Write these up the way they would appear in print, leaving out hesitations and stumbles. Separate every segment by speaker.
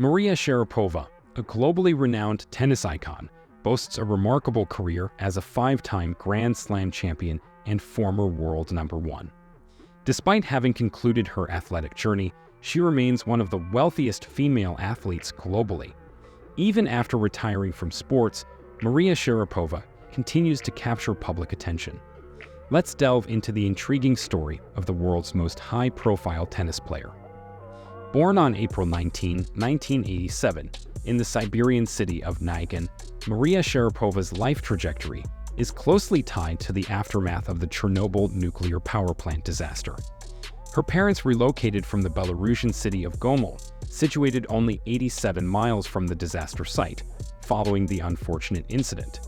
Speaker 1: Maria Sharapova, a globally renowned tennis icon, boasts a remarkable career as a five-time Grand Slam champion and former world number one. Despite having concluded her athletic journey, she remains one of the wealthiest female athletes globally. Even after retiring from sports, Maria Sharapova continues to capture public attention. Let's delve into the intriguing story of the world's most high-profile tennis player. Born on April 19, 1987, in the Siberian city of Naigan, Maria Sharapova's life trajectory is closely tied to the aftermath of the Chernobyl nuclear power plant disaster. Her parents relocated from the Belarusian city of Gomel, situated only 87 miles from the disaster site, following the unfortunate incident.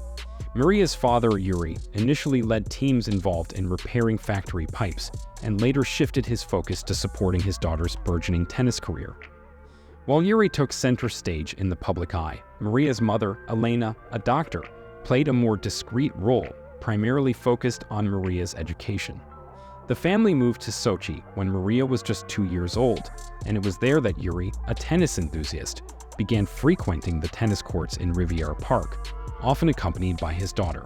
Speaker 1: Maria's father, Yuri, initially led teams involved in repairing factory pipes and later shifted his focus to supporting his daughter's burgeoning tennis career. While Yuri took center stage in the public eye, Maria's mother, Elena, a doctor, played a more discreet role, primarily focused on Maria's education. The family moved to Sochi when Maria was just 2 years old, and it was there that Yuri, a tennis enthusiast, began frequenting the tennis courts in Riviera Park, often accompanied by his daughter.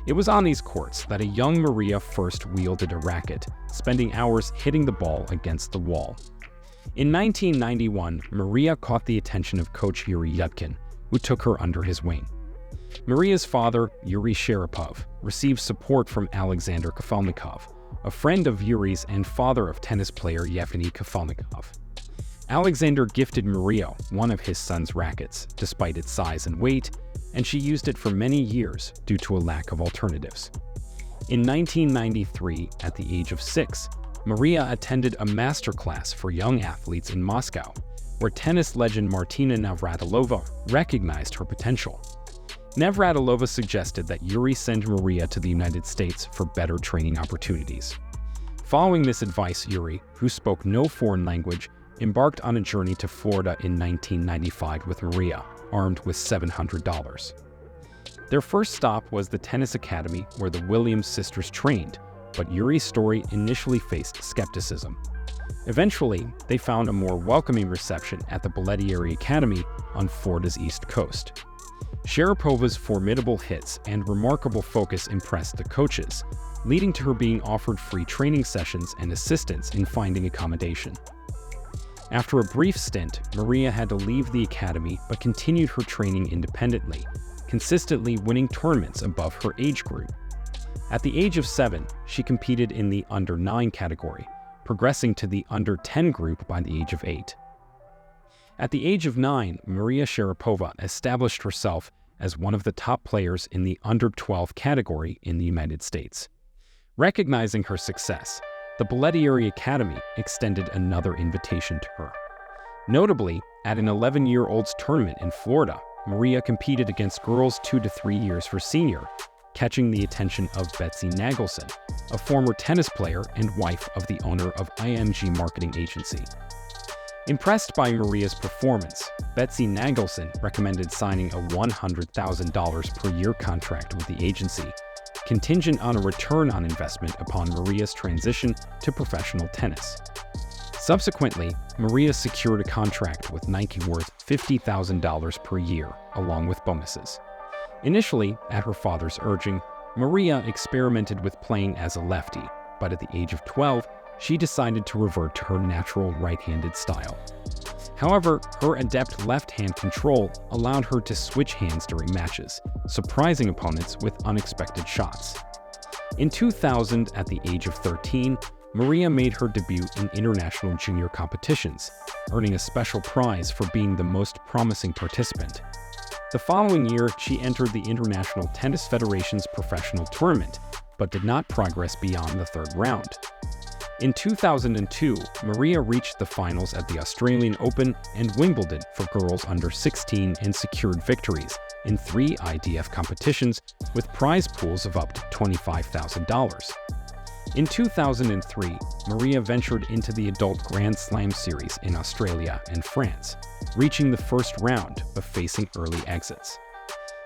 Speaker 1: It was on these courts that a young Maria first wielded a racket, spending hours hitting the ball against the wall. In 1991, Maria caught the attention of coach Yuri Yudkin, who took her under his wing. Maria's father, Yuri Sharapov, received support from Alexander Kafelnikov, a friend of Yuri's and father of tennis player Yevgeny Kafelnikov. Alexander gifted Maria one of his son's rackets, despite its size and weight, and she used it for many years due to a lack of alternatives. In 1993, at the age of 6, Maria attended a masterclass for young athletes in Moscow, where tennis legend Martina Navratilova recognized her potential. Navratilova suggested that Yuri send Maria to the United States for better training opportunities. Following this advice, Yuri, who spoke no foreign language, embarked on a journey to Florida in 1995 with Maria, armed with $700. Their first stop was the tennis academy where the Williams sisters trained, but Yuri's story initially faced skepticism. Eventually, they found a more welcoming reception at the Bollettieri Academy on Florida's East Coast. Sharapova's formidable hits and remarkable focus impressed the coaches, leading to her being offered free training sessions and assistance in finding accommodation. After a brief stint, Maria had to leave the academy but continued her training independently, consistently winning tournaments above her age group. At the age of 7, she competed in the under-9 category, progressing to the under-10 group by the age of 8. At the age of 9, Maria Sharapova established herself as one of the top players in the under-12 category in the United States. Recognizing her success, the Bollettieri Academy extended another invitation to her. Notably, at an 11-year-old's tournament in Florida, Maria competed against girls 2 to 3 years for senior, catching the attention of Betsy Nagelson, a former tennis player and wife of the owner of IMG Marketing Agency. Impressed by Maria's performance, Betsy Nagelson recommended signing a $100,000 per year contract with the agency, contingent on a return on investment upon Maria's transition to professional tennis. Subsequently, Maria secured a contract with Nike worth $50,000 per year, along with bonuses. Initially, at her father's urging, Maria experimented with playing as a lefty, but at the age of 12, she decided to revert to her natural right-handed style. However, her adept left-hand control allowed her to switch hands during matches, surprising opponents with unexpected shots. In 2000, at the age of 13, Maria made her debut in international junior competitions, earning a special prize for being the most promising participant. The following year, she entered the International Tennis Federation's professional tournament, but did not progress beyond the third round. In 2002, Maria reached the finals at the Australian Open and Wimbledon for girls under 16 and secured victories in 3 IDF competitions with prize pools of up to $25,000. In 2003, Maria ventured into the adult Grand Slam series in Australia and France, reaching the first round but facing early exits.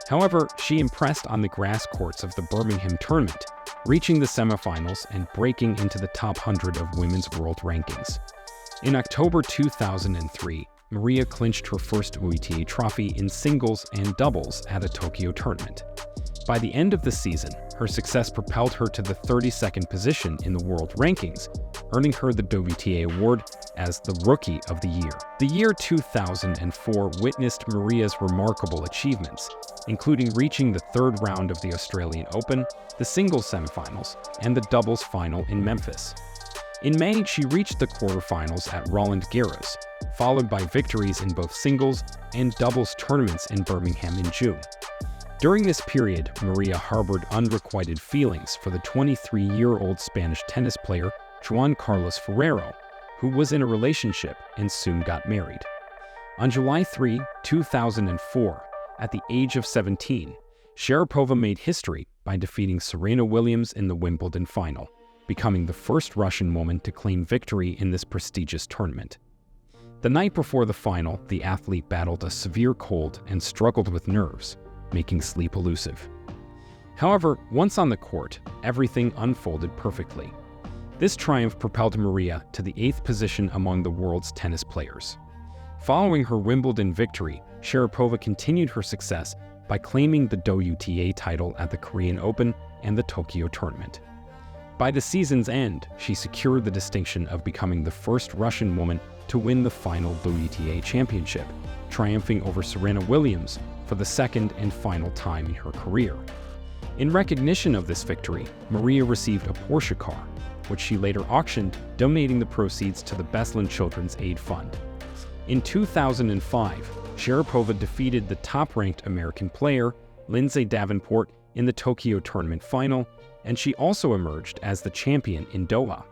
Speaker 1: However, she impressed on the grass courts of the Birmingham tournament, reaching the semifinals and breaking into the top 100 of women's world rankings. In October 2003, Maria clinched her first WTA trophy in singles and doubles at a Tokyo tournament. By the end of the season, her success propelled her to the 32nd position in the world rankings, earning her the WTA award as the Rookie of the Year. The year 2004 witnessed Maria's remarkable achievements, including reaching the third round of the Australian Open, the singles semifinals, and the doubles final in Memphis. In May, she reached the quarterfinals at Roland Garros, followed by victories in both singles and doubles tournaments in Birmingham in June. During this period, Maria harbored unrequited feelings for the 23-year-old Spanish tennis player Juan Carlos Ferrero, who was in a relationship and soon got married. On July 3, 2004, at the age of 17, Sharapova made history by defeating Serena Williams in the Wimbledon final, becoming the first Russian woman to claim victory in this prestigious tournament. The night before the final, the athlete battled a severe cold and struggled with nerves, making sleep elusive. However, once on the court, everything unfolded perfectly. This triumph propelled Maria to the 8th position among the world's tennis players. Following her Wimbledon victory, Sharapova continued her success by claiming the WTA title at the Korean Open and the Tokyo tournament. By the season's end, she secured the distinction of becoming the first Russian woman to win the final WTA championship, triumphing over Serena Williams for the second and final time in her career. In recognition of this victory, Maria received a Porsche car, which she later auctioned, donating the proceeds to the Beslan Children's Aid Fund. In 2005, Sharapova defeated the top-ranked American player, Lindsay Davenport, in the Tokyo tournament final, and she also emerged as the champion in Doha.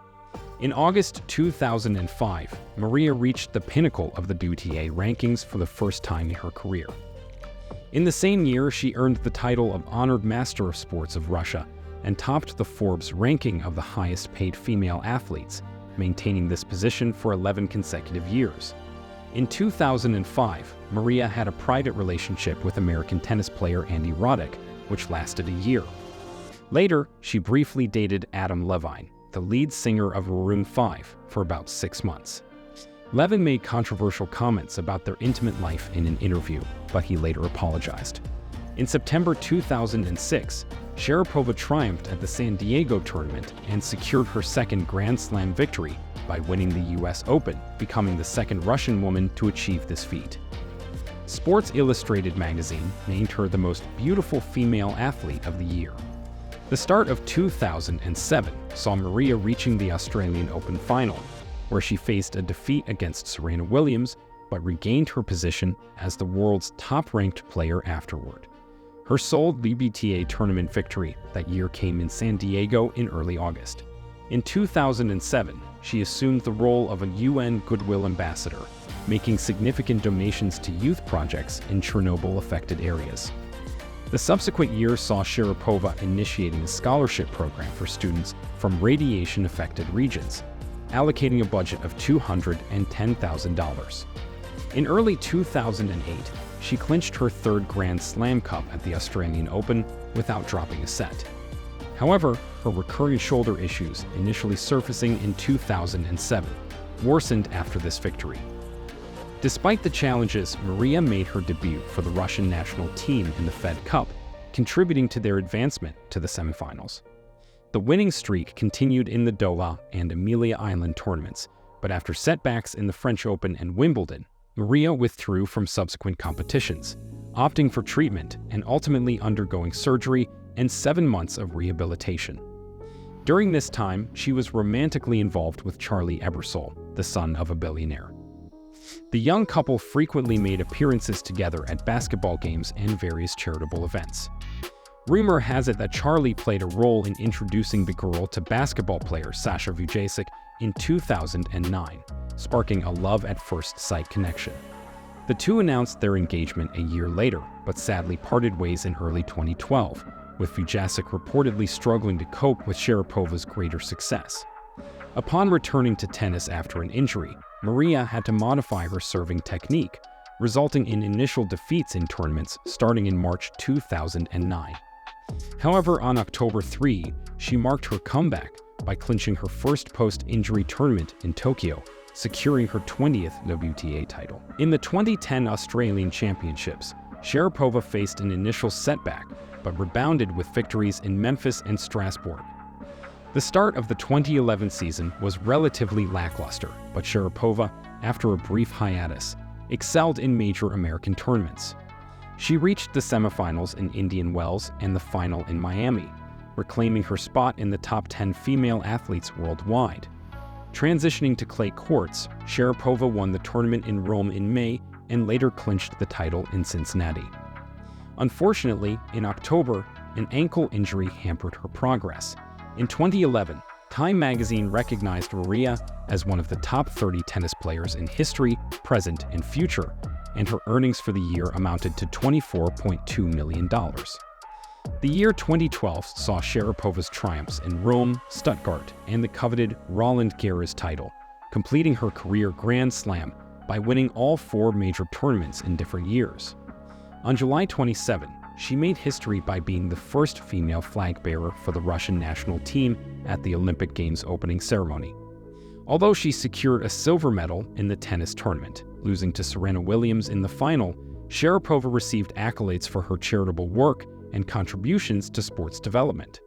Speaker 1: In August 2005, Maria reached the pinnacle of the WTA rankings for the first time in her career. In the same year, she earned the title of Honored Master of Sports of Russia and topped the Forbes ranking of the highest-paid female athletes, maintaining this position for 11 consecutive years. In 2005, Maria had a private relationship with American tennis player Andy Roddick, which lasted a year. Later, she briefly dated Adam Levine, the lead singer of Maroon 5, for about 6 months. Levin made controversial comments about their intimate life in an interview, but he later apologized. In September 2006, Sharapova triumphed at the San Diego tournament and secured her second Grand Slam victory by winning the US Open, becoming the second Russian woman to achieve this feat. Sports Illustrated magazine named her the most beautiful female athlete of the year. The start of 2007 saw Maria reaching the Australian Open final, where she faced a defeat against Serena Williams, but regained her position as the world's top-ranked player afterward. Her sole WTA tournament victory that year came in San Diego in early August. In 2007, she assumed the role of a UN Goodwill Ambassador, making significant donations to youth projects in Chernobyl-affected areas. The subsequent year saw Sharapova initiating a scholarship program for students from radiation-affected regions, allocating a budget of $210,000. In early 2008, she clinched her third Grand Slam Cup at the Australian Open without dropping a set. However, her recurring shoulder issues, initially surfacing in 2007, worsened after this victory. Despite the challenges, Maria made her debut for the Russian national team in the Fed Cup, contributing to their advancement to the semifinals. The winning streak continued in the Doha and Amelia Island tournaments, but after setbacks in the French Open and Wimbledon, Maria withdrew from subsequent competitions, opting for treatment and ultimately undergoing surgery and 7 months of rehabilitation. During this time, she was romantically involved with Charlie Ebersol, the son of a billionaire. The young couple frequently made appearances together at basketball games and various charitable events. Rumor has it that Charlie played a role in introducing the girl to basketball player Sasha Vujicic in 2009, sparking a love-at-first-sight connection. The two announced their engagement a year later, but sadly parted ways in early 2012, with Vujicic reportedly struggling to cope with Sharapova's greater success. Upon returning to tennis after an injury, Maria had to modify her serving technique, resulting in initial defeats in tournaments starting in March 2009. However, on October 3, she marked her comeback by clinching her first post-injury tournament in Tokyo, securing her 20th WTA title. In the 2010 Australian Championships, Sharapova faced an initial setback, but rebounded with victories in Memphis and Strasbourg. The start of the 2011 season was relatively lackluster, but Sharapova, after a brief hiatus, excelled in major American tournaments. She reached the semifinals in Indian Wells and the final in Miami, reclaiming her spot in the top 10 female athletes worldwide. Transitioning to clay courts, Sharapova won the tournament in Rome in May and later clinched the title in Cincinnati. Unfortunately, in October, an ankle injury hampered her progress. In 2011, Time magazine recognized Maria as one of the top 30 tennis players in history, present, and future, and her earnings for the year amounted to $24.2 million. The year 2012 saw Sharapova's triumphs in Rome, Stuttgart, and the coveted Roland Garros title, completing her career Grand Slam by winning all 4 major tournaments in different years. On July 27, she made history by being the first female flag bearer for the Russian national team at the Olympic Games opening ceremony. Although she secured a silver medal in the tennis tournament, losing to Serena Williams in the final, Sharapova received accolades for her charitable work and contributions to sports development.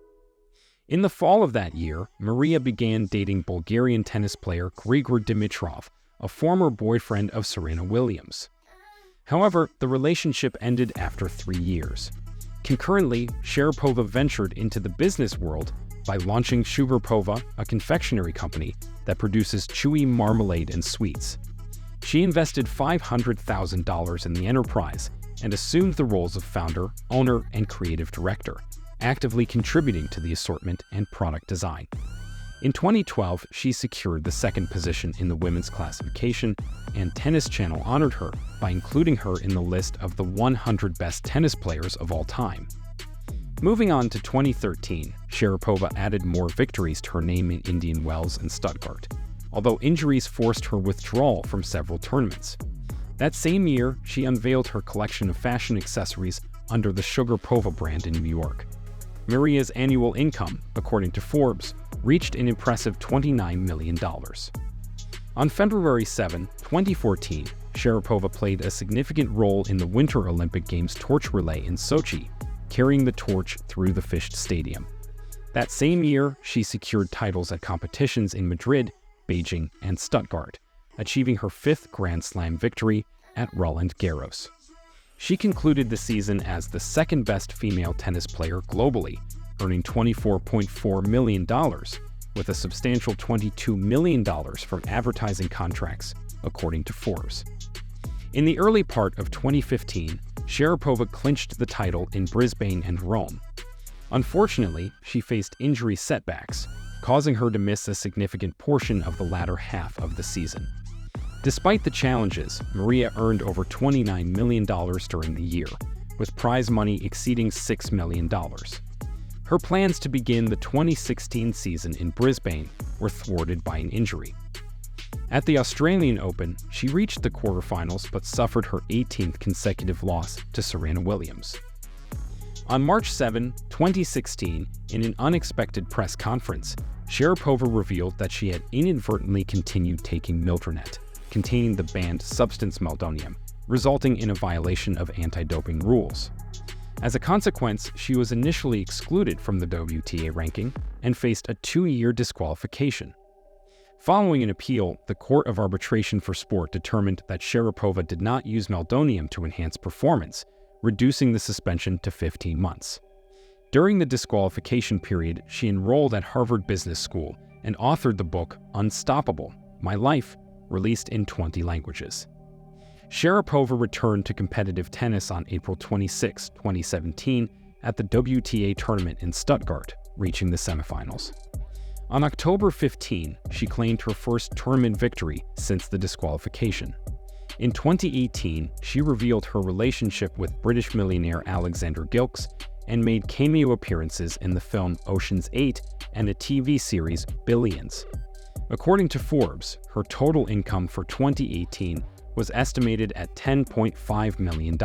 Speaker 1: In the fall of that year, Maria began dating Bulgarian tennis player Grigor Dimitrov, a former boyfriend of Serena Williams. However, the relationship ended after 3 years. Concurrently, Sharapova ventured into the business world by launching Sharapova, a confectionery company that produces chewy marmalade and sweets. She invested $500,000 in the enterprise and assumed the roles of founder, owner, and creative director, actively contributing to the assortment and product design. In 2012, she secured the 2nd position in the women's classification, and Tennis Channel honored her by including her in the list of the 100 best tennis players of all time. Moving on to 2013, Sharapova added more victories to her name in Indian Wells and Stuttgart, although injuries forced her withdrawal from several tournaments. That same year, she unveiled her collection of fashion accessories under the Sharapova brand in New York. Maria's annual income, according to Forbes, reached an impressive $29 million. On February 7, 2014, Sharapova played a significant role in the Winter Olympic Games torch relay in Sochi, carrying the torch through the Fished Stadium. That same year, she secured titles at competitions in Madrid, Beijing, and Stuttgart, achieving her 5th Grand Slam victory at Roland Garros. She concluded the season as the 2nd best female tennis player globally, earning $24.4 million, with a substantial $22 million from advertising contracts, according to Forbes. In the early part of 2015, Sharapova clinched the title in Brisbane and Rome. Unfortunately, she faced injury setbacks, causing her to miss a significant portion of the latter half of the season. Despite the challenges, Maria earned over $29 million during the year, with prize money exceeding $6 million. Her plans to begin the 2016 season in Brisbane were thwarted by an injury. At the Australian Open, she reached the quarterfinals but suffered her 18th consecutive loss to Serena Williams. On March 7, 2016, in an unexpected press conference, Sharapova revealed that she had inadvertently continued taking Mildrenet, containing the banned substance meldonium, resulting in a violation of anti-doping rules. As a consequence, she was initially excluded from the WTA ranking and faced a 2-year disqualification. Following an appeal, the Court of Arbitration for Sport determined that Sharapova did not use meldonium to enhance performance, reducing the suspension to 15 months. During the disqualification period, she enrolled at Harvard Business School and authored the book Unstoppable: My Life, released in 20 languages. Sharapova returned to competitive tennis on April 26, 2017, at the WTA tournament in Stuttgart, reaching the semifinals. On October 15, she claimed her first tournament victory since the disqualification. In 2018, she revealed her relationship with British millionaire Alexander Gilkes and made cameo appearances in the film Ocean's 8 and the TV series Billions. According to Forbes, her total income for 2018 was estimated at $10.5 million,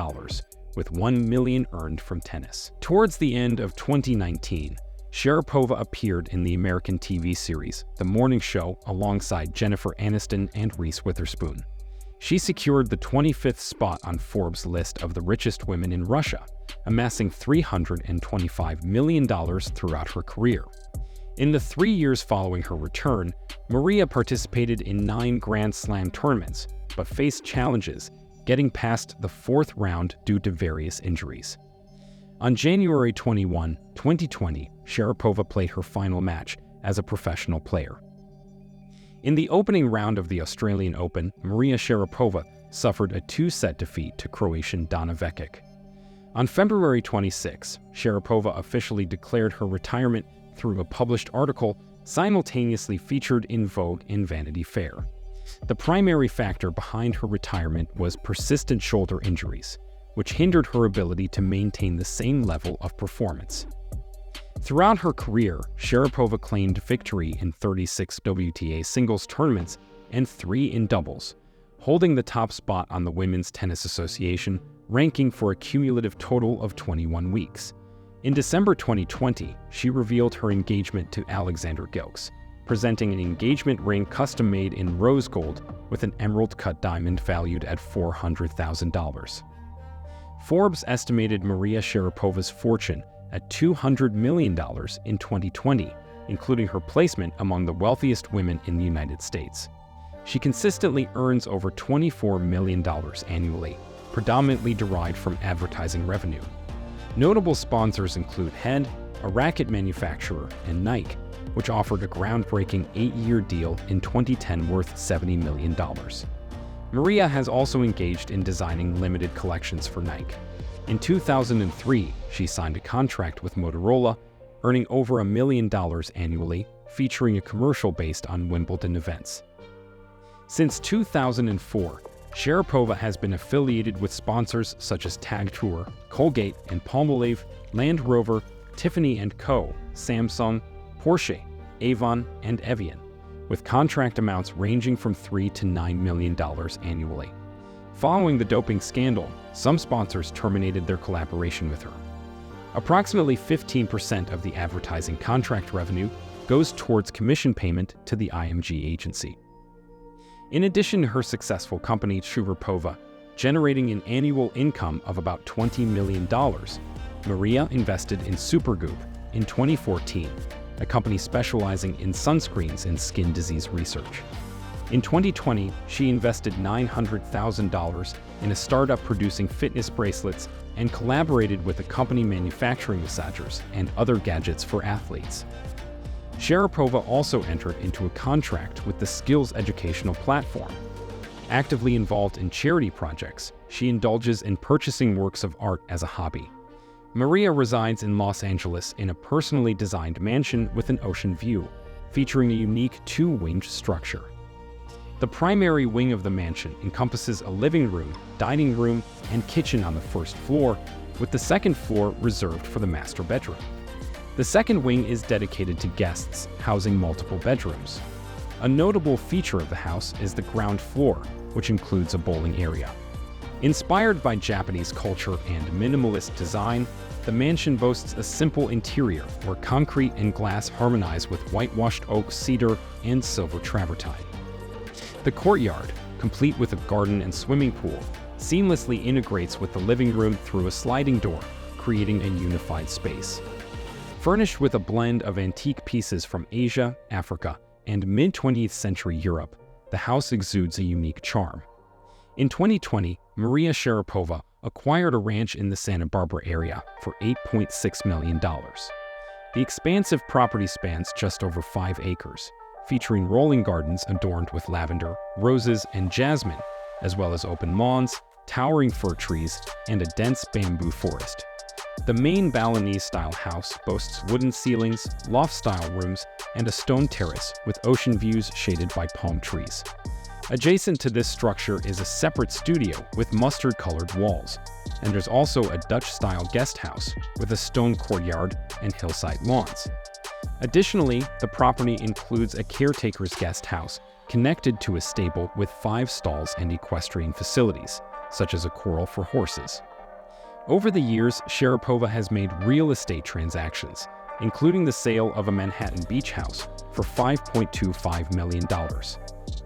Speaker 1: with $1 million earned from tennis. Towards the end of 2019, Sharapova appeared in the American TV series The Morning Show alongside Jennifer Aniston and Reese Witherspoon. She secured the 25th spot on Forbes' list of the richest women in Russia, amassing $325 million throughout her career. In the 3 years following her return, Maria participated in 9 Grand Slam tournaments, but faced challenges, getting past the 4th round due to various injuries. On January 21, 2020, Sharapova played her final match as a professional player. In the opening round of the Australian Open, Maria Sharapova suffered a 2-set defeat to Croatian Dana Vekic. On February 26, Sharapova officially declared her retirement through a published article simultaneously featured in Vogue and Vanity Fair. The primary factor behind her retirement was persistent shoulder injuries, which hindered her ability to maintain the same level of performance. Throughout her career, Sharapova claimed victory in 36 WTA singles tournaments and 3 in doubles, holding the top spot on the Women's Tennis Association ranking for a cumulative total of 21 weeks. In December 2020, she revealed her engagement to Alexander Gilks, presenting an engagement ring custom-made in rose gold with an emerald-cut diamond valued at $400,000. Forbes estimated Maria Sharapova's fortune at $200 million in 2020, including her placement among the wealthiest women in the United States. She consistently earns over $24 million annually, predominantly derived from advertising revenue. Notable sponsors include Head, a racket manufacturer, and Nike, which offered a groundbreaking 8-year deal in 2010 worth $70 million. Maria has also engaged in designing limited collections for Nike. In 2003, she signed a contract with Motorola, earning over $1 million annually, featuring a commercial based on Wimbledon events. Since 2004, Sharapova has been affiliated with sponsors such as Tag Tour, Colgate and Palmolive, Land Rover, Tiffany & Co., Samsung, Porsche, Avon, and Evian, with contract amounts ranging from $3 to $9 million annually. Following the doping scandal, some sponsors terminated their collaboration with her. Approximately 15% of the advertising contract revenue goes towards commission payment to the IMG agency. In addition to her successful company, Sharapova, generating an annual income of about $20 million, Maria invested in Supergoop in 2014, a company specializing in sunscreens and skin disease research. In 2020, she invested $900,000 in a startup producing fitness bracelets and collaborated with a company manufacturing massagers and other gadgets for athletes. Sharapova also entered into a contract with the Skills educational platform. Actively involved in charity projects, she indulges in purchasing works of art as a hobby. Maria resides in Los Angeles in a personally designed mansion with an ocean view, featuring a unique 2-winged structure. The primary wing of the mansion encompasses a living room, dining room, and kitchen on the first floor, with the second floor reserved for the master bedroom. The second wing is dedicated to guests, housing multiple bedrooms. A notable feature of the house is the ground floor, which includes a bowling area. Inspired by Japanese culture and minimalist design, the mansion boasts a simple interior where concrete and glass harmonize with whitewashed oak, cedar, and silver travertine. The courtyard, complete with a garden and swimming pool, seamlessly integrates with the living room through a sliding door, creating a unified space. Furnished with a blend of antique pieces from Asia, Africa, and mid-20th century Europe, the house exudes a unique charm. In 2020, Maria Sharapova acquired a ranch in the Santa Barbara area for $8.6 million. The expansive property spans just over 5 acres, featuring rolling gardens adorned with lavender, roses, and jasmine, as well as open lawns, towering fir trees, and a dense bamboo forest. The main Balinese-style house boasts wooden ceilings, loft-style rooms, and a stone terrace with ocean views shaded by palm trees. Adjacent to this structure is a separate studio with mustard-colored walls, and there's also a Dutch-style guest house with a stone courtyard and hillside lawns. Additionally, the property includes a caretaker's guest house connected to a stable with 5 stalls and equestrian facilities, such as a corral for horses. Over the years, Sharapova has made real estate transactions, including the sale of a Manhattan beach house for $5.25 million.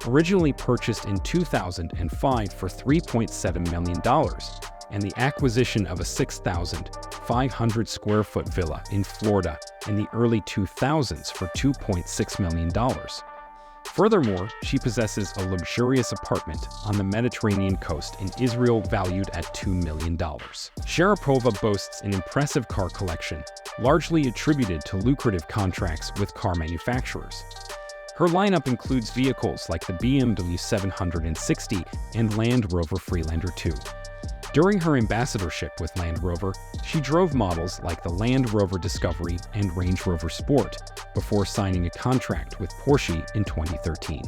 Speaker 1: Originally purchased in 2005 for $3.7 million, and the acquisition of a 6,500 square foot villa in Florida in the early 2000s for $2.6 million. Furthermore, she possesses a luxurious apartment on the Mediterranean coast in Israel valued at $2 million. Sharapova boasts an impressive car collection, largely attributed to lucrative contracts with car manufacturers. Her lineup includes vehicles like the BMW 760 and Land Rover Freelander 2. During her ambassadorship with Land Rover, she drove models like the Land Rover Discovery and Range Rover Sport before signing a contract with Porsche in 2013.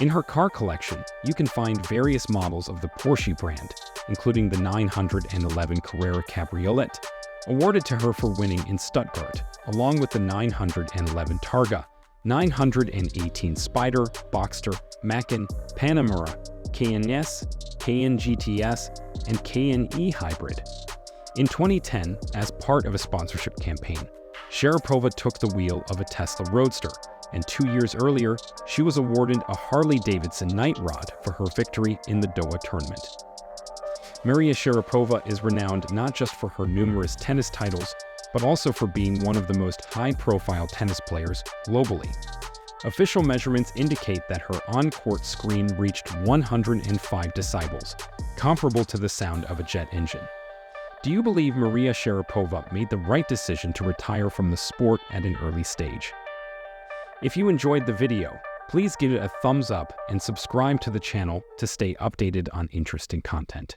Speaker 1: In her car collection, you can find various models of the Porsche brand, including the 911 Carrera Cabriolet, awarded to her for winning in Stuttgart, along with the 911 Targa, 918 Spider, Boxster, Macan, Panamera, KNS, KN GTS, and KNE Hybrid. In 2010, as part of a sponsorship campaign, Sharapova took the wheel of a Tesla Roadster, and 2 years earlier, she was awarded a Harley-Davidson Night Rod for her victory in the Doha tournament. Maria Sharapova is renowned not just for her numerous tennis titles, but also for being one of the most high-profile tennis players globally. Official measurements indicate that her on-court scream reached 105 decibels, comparable to the sound of a jet engine. Do you believe Maria Sharapova made the right decision to retire from the sport at an early stage? If you enjoyed the video, please give it a thumbs up and subscribe to the channel to stay updated on interesting content.